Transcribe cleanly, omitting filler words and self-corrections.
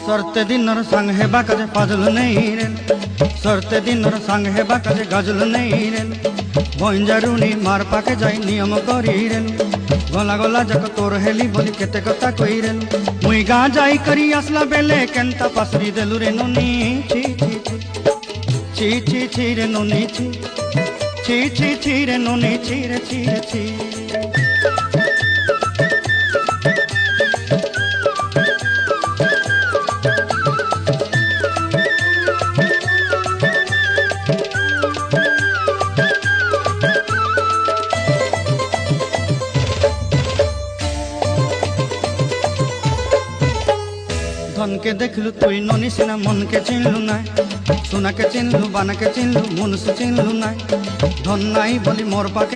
सरते दिनर संग हेबा काजे फाजल नहीं रे, सरते दिनर संग हेबा काजे गजल नहीं रे। बंजारुनी मार पाके जाई नियम करी रे, गला गला जक तोर हेली बोली केते कथा कई रे। मुई गा जाई करी आसला बेले केंता पासरी देलु रे नुनी ची ची ची ची ची रे नुनी ची ची ची ची रे नुनी ची रे ची रे ची। धन के देखलु तुई ननी सिना मन के चिन्हलु ना, सोना के चिन्हलु बाना के चिन्हलु मुन से चिन्हलु ना। धन नाई बोली मोर पाके